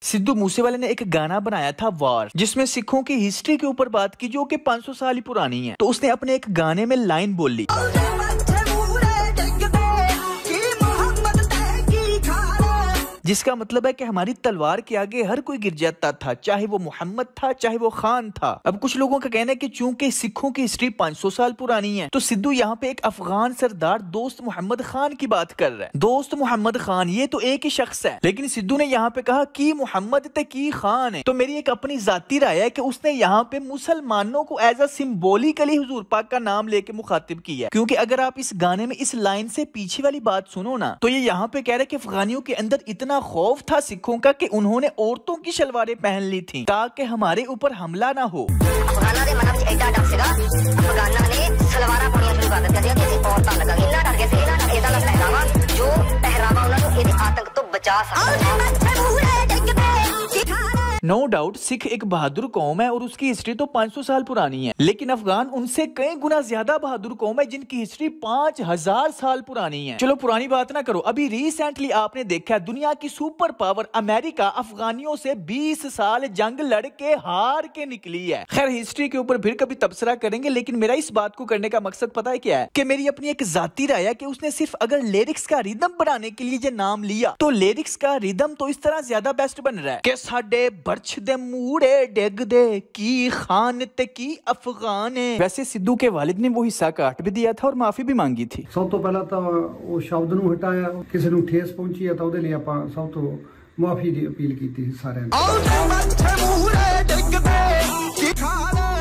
सिद्धू मूसेवाले ने एक गाना बनाया था वार, जिसमें सिखों की हिस्ट्री के ऊपर बात की जो कि 500 साल ही पुरानी है। तो उसने अपने एक गाने में लाइन बोली, जिसका मतलब है कि हमारी तलवार के आगे हर कोई गिर जाता था, चाहे वो मोहम्मद था चाहे वो खान था। अब कुछ लोगों का कहना है कि चूंकि सिखों की हिस्ट्री 500 साल पुरानी है, तो सिद्धू यहाँ पे एक अफगान सरदार दोस्त मोहम्मद खान की बात कर रहा है। दोस्त मोहम्मद खान ये तो एक ही शख्स है, लेकिन सिद्धू ने यहाँ पे कहा कि मोहम्मद ते की खान है। तो मेरी एक अपनी जाती राय है कि उसने यहाँ पे मुसलमानों को एज अ सिंबॉलिकली हुजूर पाक का नाम लेके मुखातिब किया, क्योंकि अगर आप इस गाने में इस लाइन से पीछे वाली बात सुनो ना, तो ये यहाँ पे कह रहे कि अफगानियों के अंदर इतना खौफ था सिखों का कि उन्होंने औरतों की शलवारें पहन ली थी ताकि हमारे ऊपर हमला ना हो। नो डाउट सिख एक बहादुर कौम है और उसकी हिस्ट्री तो 500 साल पुरानी है, लेकिन अफगान उनसे कई गुना ज्यादा बहादुर कौम है जिनकी हिस्ट्री 5000 साल पुरानी है। चलो पुरानी बात ना करो, अभी रिसेंटली आपने देखा दुनिया की सुपर पावर अमेरिका अफगानियों से 20 साल जंग लड़ के हार के निकली है। खैर हिस्ट्री के ऊपर फिर कभी तबसरा करेंगे, लेकिन मेरा इस बात को करने का मकसद पता है क्या है कि मेरी अपनी एक जाती राय है कि उसने सिर्फ अगर लिरिक्स का रिदम बनाने के लिए ये नाम लिया, तो लिरिक्स का रिदम तो इस तरह ज्यादा बेस्ट बन रहा है कि साडे बर्छ दे मूड़े डिग दे की खान ते की अफगान। वैसे सिद्धू के वालिद ने वो हिस्सा काट भी दिया था और माफी भी मांगी थी। सब तो पहला तो वो शब्द नूं हटाया, किसी नूं ठेस पहुंची है तो ਉਹਦੇ ਲਈ ਆਪਾਂ सब तो माफी ਦੀ अपील की थी सारे।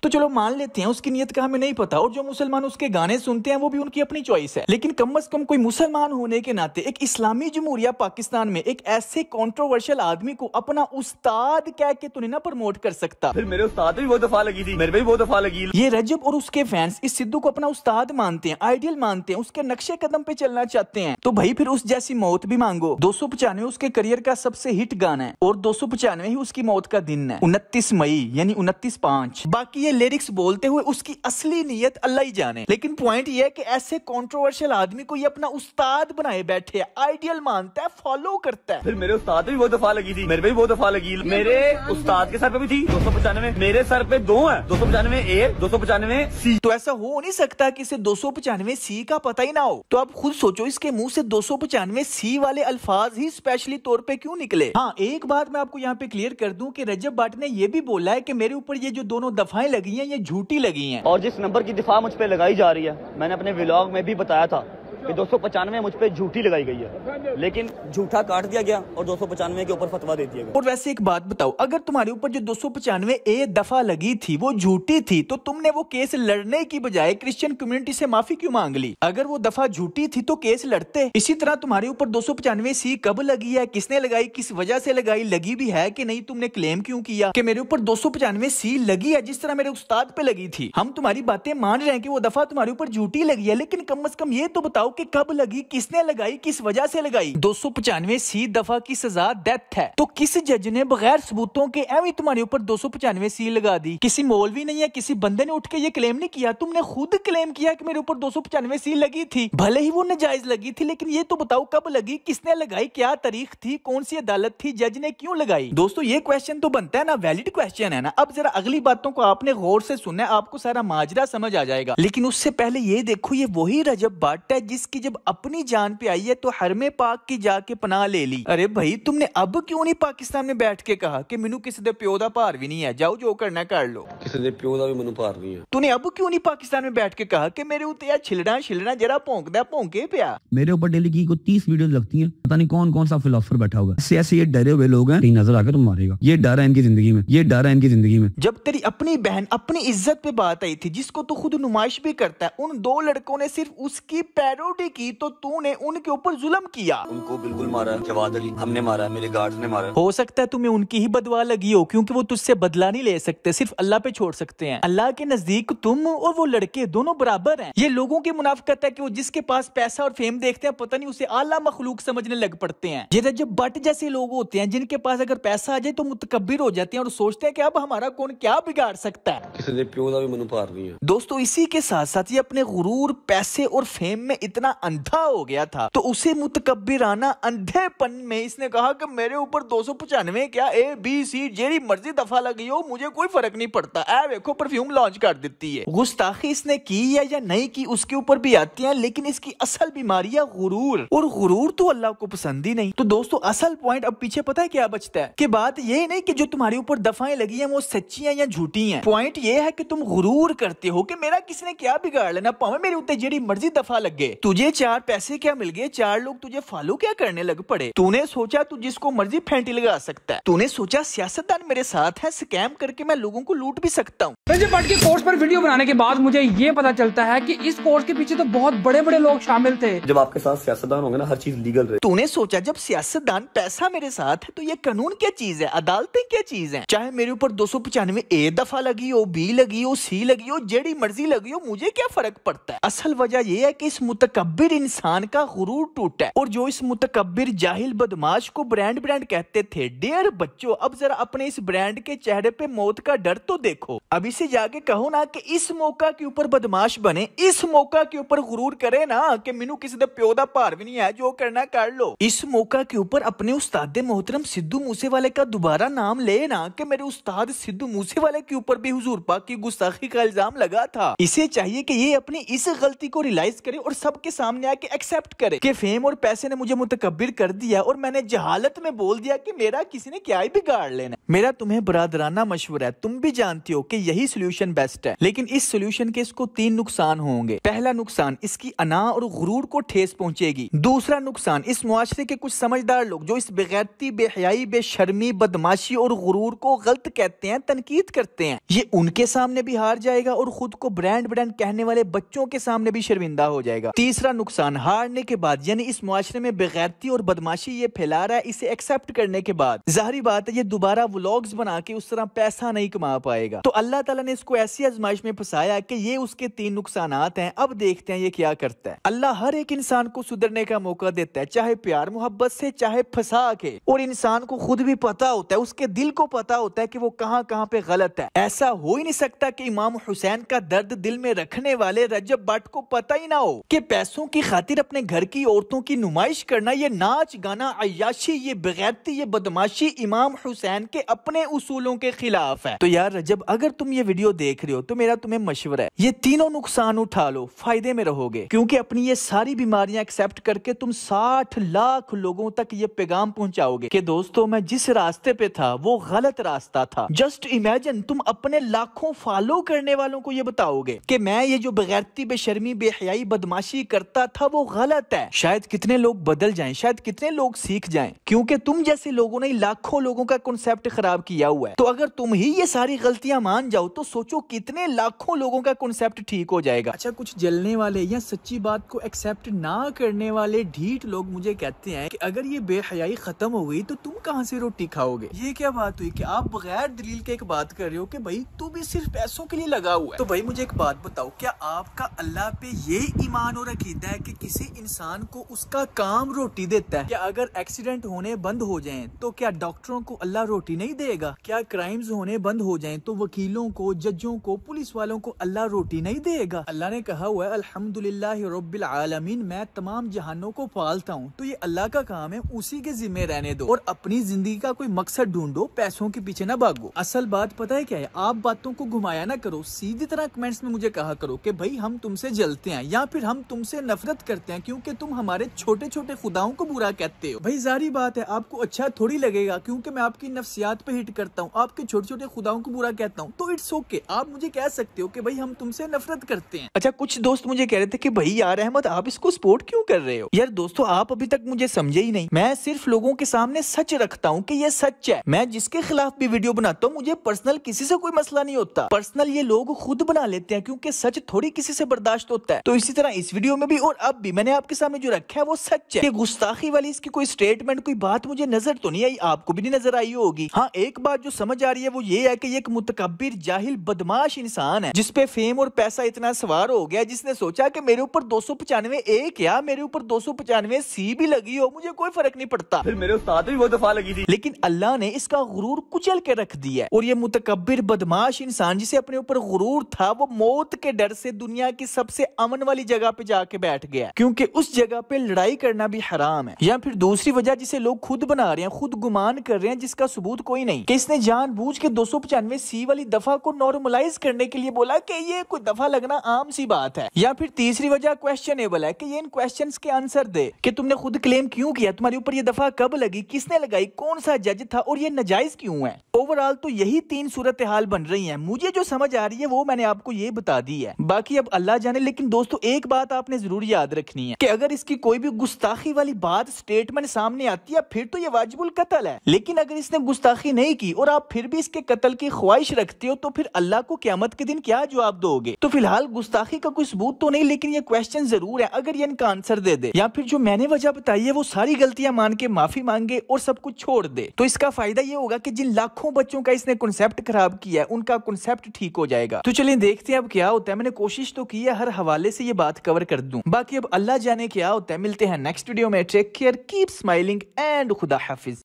तो चलो मान लेते हैं उसकी नीयत का हमें नहीं पता, और जो मुसलमान उसके गाने सुनते हैं वो भी उनकी अपनी चॉइस है, लेकिन कम से कम कोई मुसलमान होने के नाते एक इस्लामी जमहूरिया पाकिस्तान में एक ऐसे कंट्रोवर्शियल आदमी को अपना उस्ताद कह के तो नहीं ना प्रमोट कर सकता। फिर मेरे उस्ताद भी बहुत दफा लगी थी, मेरे भी बहुत दफा लगी। ये रजब और उसके फैंस इस सिद्धू को अपना उस्ताद मानते हैं, आइडियल मानते हैं, उसके नक्शे कदम पे चलना चाहते हैं, तो भाई फिर उस जैसी मौत भी मांगो। 295 उसके करियर का सबसे हिट गाना है और 295 ही उसकी मौत का दिन है, 29 मई यानी 29/5। बाकी ये लिरिक्स बोलते हुए उसकी असली नीयत अल्लाह ही जाने, लेकिन पॉइंट ये है कि ऐसे कंट्रोवर्शियल आदमी को ये अपना उस्ताद बनाए बैठे है, आइडियल मानता है, फॉलो करता है। फिर मेरे उस्ताद भी बहुत दफा लगी थी, मेरे भी बहुत दफा लगी। मेरे उस्ताद के सर पे भी थी 295, मेरे सर पे 2 है, 295 ए 295 सी। तो ऐसा हो नहीं सकता कि इसे 295 सी का पता ही ना हो। तो आप खुद सोचो इसके मुंह से 295 सी वाले अल्फाज ही स्पेशली तौर पे क्यों निकले। हाँ एक बात मैं आपको यहाँ पे क्लियर कर दूं कि रजब भट्ट ने ये भी बोला है कि मेरे ऊपर ये जो दोनों दफाएं लगी हैं ये झूठी लगी हैं, और जिस नंबर की दिफा मुझ पे लगाई जा रही है, मैंने अपने व्लॉग में भी बताया था कि 295 मुझ पे झूठी लगाई गई है, लेकिन झूठा काट दिया गया और 295 के ऊपर फतवा दे दिया गया। और वैसे एक बात बताओ, अगर तुम्हारे ऊपर जो 295 ए दफा लगी थी वो झूठी थी, तो तुमने वो केस लड़ने की बजाय क्रिश्चियन कम्युनिटी से माफी क्यों मांग ली? अगर वो दफा झूठी थी तो केस लड़ते। इसी तरह तुम्हारे ऊपर 295 सी कब लगी है, किसने लगाई, किस वजह से लगाई, लगी भी है कि नहीं, तुमने क्लेम क्यों किया कि मेरे ऊपर 295 सी लगी है जिस तरह मेरे उस्ताद पे लगी थी। हम तुम्हारी बातें मान रहे हैं कि वो दफा तुम्हारे ऊपर झूठी लगी है, लेकिन कम से कम ये तो बताओ कि कब लगी, किसने लगाई, किस वजह से लगाई। 295 सी दफा की सजा डेथ है, तो किस जज ने बगैर सबूतों के एवं तुम्हारे ऊपर 295 सी लगा दी? किसी मौलवी ने या किसी बंदे ने उठ के ये क्लेम नहीं किया, तुमने खुद क्लेम किया कि मेरे ऊपर 295 सी लगी थी, भले ही वो नाजायज लगी थी, लेकिन ये तो बताओ कब लगी, किसने लगाई, क्या तारीख थी, कौन सी अदालत थी, जज ने क्यों लगाई? दोस्तों ये क्वेश्चन तो बनता है ना, वैलिड क्वेश्चन है ना। अब जरा अगली बातों को आपने गौर से सुनना है, आपको सारा माजरा समझ आ जाएगा, लेकिन उससे पहले ये देखो ये वही रजब भट्ट है जिसकी जब अपनी जान पे आई है तो हरमे पाक की जाके पनाह ले ली। अरे भाई तुमने अब क्यों नहीं पाकिस्तान में बैठ के कहा कि मैनू किसी दे प्यो दा भार भी नहीं है, जाओ जो करना कर लो, किसी दे प्यो दा भी मैनू भार नहीं है। तूने अब क्यों नहीं पाकिस्तान में बैठ के कहा कि मेरे ऊते यार छिलना जरा भौंकदा भौंके पिया। मेरे ऊपर डेली की 30 वीडियो लगती हैं, पता नहीं कौन कौन सा फिलोसफर बैठा होगा, ऐसे ये डरे हुए लोग हैं, नजर आके तुम मारेगा, ये डर है इनकी जिंदगी में, ये डर है इनकी जिंदगी में। जब तेरी अपनी बहन अपनी इज्जत पे बात आई थी, जिसको तू खुद नुमाइश भी करता है, उन 2 लड़कों ने सिर्फ उसकी पैरोडी की तो तूने उनके ऊपर जुल्म किया। उनको बिल्कुल मारा, जवाद अली हमने मारा, मेरे गार्ड्स ने मारा। हो सकता है तुम्हें उनकी ही बदवा लगी हो, क्योंकि वो तुझसे बदला नहीं ले सकते, सिर्फ अल्लाह पे छोड़ सकते हैं। अल्लाह के नजदीक तुम और वो लड़के दोनों बराबर हैं। ये लोगों की मुनाफिकत है कि वो जिसके पास पैसा और फेम देखते हैं पता नहीं उसे आला मखलूक समझने लग पड़ते हैं। ये रजब भट्ट जैसे लोग होते हैं जिनके पास अगर पैसा आ जाए तो मुतकब्बिर हो जाते हैं और सोचते हैं कि अब हमारा कौन क्या बिगाड़ सकता है। किसी दे प्यो दा भी मैनू भार नहीं है। दोस्तों इसी के साथ साथ ये अपने गुरूर, पैसे और फेम में इतने इतना अंधा हो गया था, तो उसे मुतकब्बिराना अंधेपन में इसने कहा कि मेरे ऊपर 295 क्या ABC जेरी मर्जी दफा लगी हो, मुझे कोई फर्क नहीं पड़ता। ऐ देखो परफ्यूम लॉन्च कर देती है। गुस्ताखी इसने की है या नहीं की उसके ऊपर भी आती है, लेकिन इसकी असल बीमारी है गुरूर, और गुरूर तो अल्लाह को पसंद ही नहीं। तो दोस्तों असल पॉइंट अब पीछे पता है क्या बचता है कि बात ये नहीं कि जो तुम्हारे ऊपर दफाएं लगी हैं वो सच्ची हैं या झूठी हैं। पॉइंट ये है कि तुम गुरूर करते हो कि मेरा किसी ने क्या बिगाड़ लेना, पावे मेरे ऊपर जेडी मर्जी दफा लग गए, तुझे 4 पैसे क्या मिल गए, 4 लोग तुझे फॉलो क्या करने लग पड़े। तूने सोचा तू जिसको मर्जी फेंटी लगा सकता है, तूने सोचा सियासतदान मेरे साथ है, स्कैम करके मैं लोगों को लूट भी सकता हूँ। रजब भट्ट के कोर्स पर वीडियो बनाने के बाद मुझे ये पता चलता है कि इस कोर्स के पीछे तो बहुत बड़े बड़े लोग शामिल थे। जब आपके साथ सियासतदान होंगे ना, हर चीज लीगल रहे। तूने सोचा जब सियासतदान पैसा मेरे साथ है तो ये कानून क्या चीज है, अदालतें क्या चीज है। चाहे मेरे ऊपर 295 A दफा लगी हो, B लगी हो, C लगी हो, जेडी मर्जी लगी हो, मुझे क्या फर्क पड़ता है। असल वजह यह है कि इस मुतकब्बिर इंसान का गुरूर टूटा है, और जो इस मुतकब्बिर जाहिल बदमाश को ब्रांड कहते थे। डियर बच्चों, अब जरा अपने इस ब्रांड के चेहरे पे मौत का डर तो देखो। अब इसे जाके कहो ना कि इस मौका के ऊपर बदमाश बने, इस मौका के ऊपर गुरूर करे ना कि मैनू किसी दे प्यो दा भार भी नहीं है, जो करना कर लो। इस मौका के ऊपर अपने उस्ताद मोहतरम सिद्धू मूसेवाले का दोबारा नाम ले ना कि मेरे उस्ताद सिद्धू मूसेवाले के ऊपर भी हुजूर पाक की गुस्ताखी का इल्जाम लगा था। इसे चाहिए कि ये अपनी इस गलती को रियलाइज करे और सबके सामने आके एक्सेप्ट करे कि फेम और पैसे ने मुझे मुतकब्बिर कर दिया और मैंने जहालत में बोल दिया कि मेरा किसी ने क्या ही बिगाड़ लेना। मेरा तुम्हें बरादराना मशवरा है, तुम भी जानती हो कि यही सोल्यूशन बेस्ट है, लेकिन इस सोल्यूशन के इसको 3 नुकसान होंगे। पहला नुकसान, इसकी अना और गुरूर को ठेस पहुंचेगी। दूसरा नुकसान, इस मुआशरे के कुछ समझदार लोग जो इस बेगैरती, बेहयाई, बेशर्मी, बदमाशी और गुरूर को गलत कहते हैं, तनकीद करते हैं, ये उनके सामने भी हार जाएगा और खुद को ब्रांड कहने वाले बच्चों के सामने भी शर्मिंदा हो जाएगा। तीसरा नुकसान, हारने के बाद यानी इस मुआशरे में बेगैरती और बदमाशी ये फैला रहा है, इसे एक्सेप्ट करने के बाद जाहिर बात है ये दोबारा व्लॉग्स बना के उस तरह पैसा नहीं कमा पाएगा। तो अल्लाह ताला ने इसको ऐसी आजमाइश में फंसाया कि ये उसके 3 नुकसानात हैं। अब देखते हैं ये क्या करता है। अल्लाह हर एक इंसान को सुधरने का मौका देता है, चाहे प्यार मोहब्बत से, चाहे फंसा के, और इंसान को खुद भी पता होता है, उसके दिल को पता होता है कि वो कहाँ पे गलत है। ऐसा हो ही नहीं सकता कि इमाम हुसैन का दर्द दिल में रखने वाले रजब भट्ट को पता ही ना हो कि पैसों की खातिर अपने घर की औरतों की नुमाइश करना, ये नाच गाना, अय्याशी, ये बेगैरती, ये बदमाशी इमाम हुसैन के अपने उसूलों के खिलाफ है। तो यार रजब, अगर तुम ये वीडियो देख रहे हो तो मेरा तुम्हें मशवरा है, ये तीनों नुकसान उठा लो, फायदे में रहोगे, क्योंकि अपनी ये सारी बीमारियां एक्सेप्ट करके तुम 60 लाख लोगों तक ये पैगाम पहुंचाओगे कि दोस्तों मैं जिस रास्ते पे था वो गलत रास्ता था। जस्ट इमेजिन, तुम अपने लाखों फॉलो करने वालों को ये बताओगे कि मैं ये जो बेगैरती, बेशर्मी, बेहयाई, बदमाशी करता था वो गलत है। शायद कितने लोग बदल जाएं, शायद कितने लोग सीख जाएं, क्योंकि तुम जैसे लोगों ने लाखों लोगों का कॉन्सेप्ट खराब किया हुआ है। तो अगर तुम ही ये सारी गलतियां मान जाओ तो सोचो कितने लाखों लोगों का कॉन्सेप्ट ठीक हो जाएगा। अच्छा, कुछ जलने वाले या सच्ची बात को एक्सेप्ट ना करने वाले ढीठ लोग मुझे कहते हैं कि अगर ये बेहयाई खत्म हो गई तो तुम कहां से रोटी खाओगे। ये क्या बात हुई कि आप बगैर दलील के एक बात कर रहे हो कि भाई तू भी सिर्फ पैसों के लिए लगा हुआ है। तो भाई मुझे एक बात बताओ, क्या आपका अल्लाह पे ये ईमान और अकीदा है कि किसी इंसान को उसका काम रोटी देता है? क्या अगर एक्सीडेंट होने बंद हो जाएं तो क्या डॉक्टरों को अल्लाह रोटी नहीं देगा? क्या क्राइम्स होने बंद हो जाएं तो वकीलों को, जजों को, पुलिस वालों को अल्लाह रोटी नहीं देगा? अल्लाह ने कहा हुआ है अल्हम्दुलिल्लाहि रब्बिल आलमीन, मैं तमाम जहानों को पालता हूँ। तो ये अल्लाह का काम है, उसी के जिम्मे रहने दो और अपनी जिंदगी का कोई मकसद ढूंढो, पैसों के पीछे ना भागो। असल बात पता है क्या है, आप बातों को घुमाया ना करो, सीधी तरह कमेंट्स में मुझे कहा करो कि भाई हम तुमसे जलते हैं या फिर हम तुमसे नफरत करते हैं क्योंकि तुम हमारे छोटे छोटे खुदाओं को बुरा कहते हो। भाई जारी बात है, आपको अच्छा थोड़ी लगेगा क्योंकि मैं आपकी नफ्सियात पे हिट करता हूँ, आपके छोटे छोटे खुदाओं को बुरा कहता हूँ, तो इट्स ओके, आप मुझे कह सकते हो कि भाई हम तुमसे नफरत करते हैं। अच्छा, कुछ दोस्त मुझे कह रहे थे कि भाई यार अहमद आप इसको सपोर्ट क्यों कर रहे हो? यार दोस्तों, आप अभी तक मुझे समझे ही नहीं। मैं सिर्फ लोगों के सामने सच रखता हूँ कि ये सच है। मैं जिसके खिलाफ भी वीडियो बनाता हूँ मुझे पर्सनल किसी से कोई मसला नहीं होता, पर्सनल ये लोग खुद बना लेते हैं क्योंकि सच थोड़ी किसी से बर्दाश्त होता है। तो इसी तरह इस वीडियो में भी और अब भी मैंने आपके सामने जो रखा है वो सच है। कि गुस्ताखी वाली इसकी कोई स्टेटमेंट, कोई बात मुझे नजर तो नहीं आई, आपको भी नहीं नजर आई होगी। हाँ, एक बात जो समझ आ रही है वो ये है कि ये एक मुतकब्बिर, जाहिल, बदमाश इंसान है जिसपे फेम और पैसा इतना सवार हो गया, जिसने सोचा कि मेरे ऊपर 295 A क्या, मेरे ऊपर 295 C भी लगी हो, मुझे कोई फर्क नहीं पड़ता। फिर मेरे उस्ताद भी वो दफा लगी थी। लेकिन अल्लाह ने इसका गुरूर कुचल के रख दिया और ये मुतकब्बिर, बदमाश इंसान जिसे अपने ऊपर गुरूर था वो मौत के डर से दुनिया की सबसे अमन वाली जगह पे जाके के बैठ गया, क्योंकि उस जगह पे लड़ाई करना भी हराम है। या फिर दूसरी वजह जिसे लोग खुद बना रहे हैं, खुद गुमान कर रहे हैं, जिसका सबूत कोई नहीं, कि इसने जानबूझ के 295C वाली दफा को नॉर्मलाइज करने के लिए बोला कि ये कोई दफा लगना आम सी बात है। या फिर तीसरी वजह क्वेश्चनेबल है कि ये इन क्वेश्चंस के आंसर दे कि तुमने खुद क्लेम क्यों किया, तुम्हारे ऊपर ये दफा कब लगी, किसने लगाई, कौन सा जज था और ये नाजायज क्यों है। ओवरऑल तो यही 3 सूरत हाल बन रही है। मुझे जो समझ आ रही है वो मैंने आपको ये बता दी है, बाकी अब अल्लाह जाने। लेकिन दोस्तों एक बात आपने जरूर याद रखनी है कि अगर इसकी कोई भी गुस्ताखी वाली बात स्टेटमेंट सामने आती है फिर तो ये वाजिबुल कत्ल है। लेकिन अगर इसने गुस्ताखी नहीं की और आप फिर भी इसके कत्ल की ख्वाहिश रखते हो तो फिर अल्लाह को क़यामत के दिन क्या जवाब दोगे। तो फिलहाल गुस्ताखी का कोई सबूत तो नहीं, लेकिन ये क्वेश्चन जरूर है। अगर ये इनका आंसर दे दे या फिर जो मैंने वजह बताई है वो सारी गलतियां मान के माफी मांगे और सब कुछ छोड़ दे, तो इसका फायदा ये होगा कि जिन लाखों बच्चों का इसने कॉन्सेप्ट खराब किया है उनका कॉन्सेप्ट ठीक हो जाएगा। तो चलिए देखते हैं अब क्या होता है। मैंने कोशिश तो की है हर हवाले से ये बात कवर कर दूं, बाकी अब अल्लाह जाने क्या होता है। मिलते हैं नेक्स्ट वीडियो में। Take care, keep smiling and खुदा हाफिज।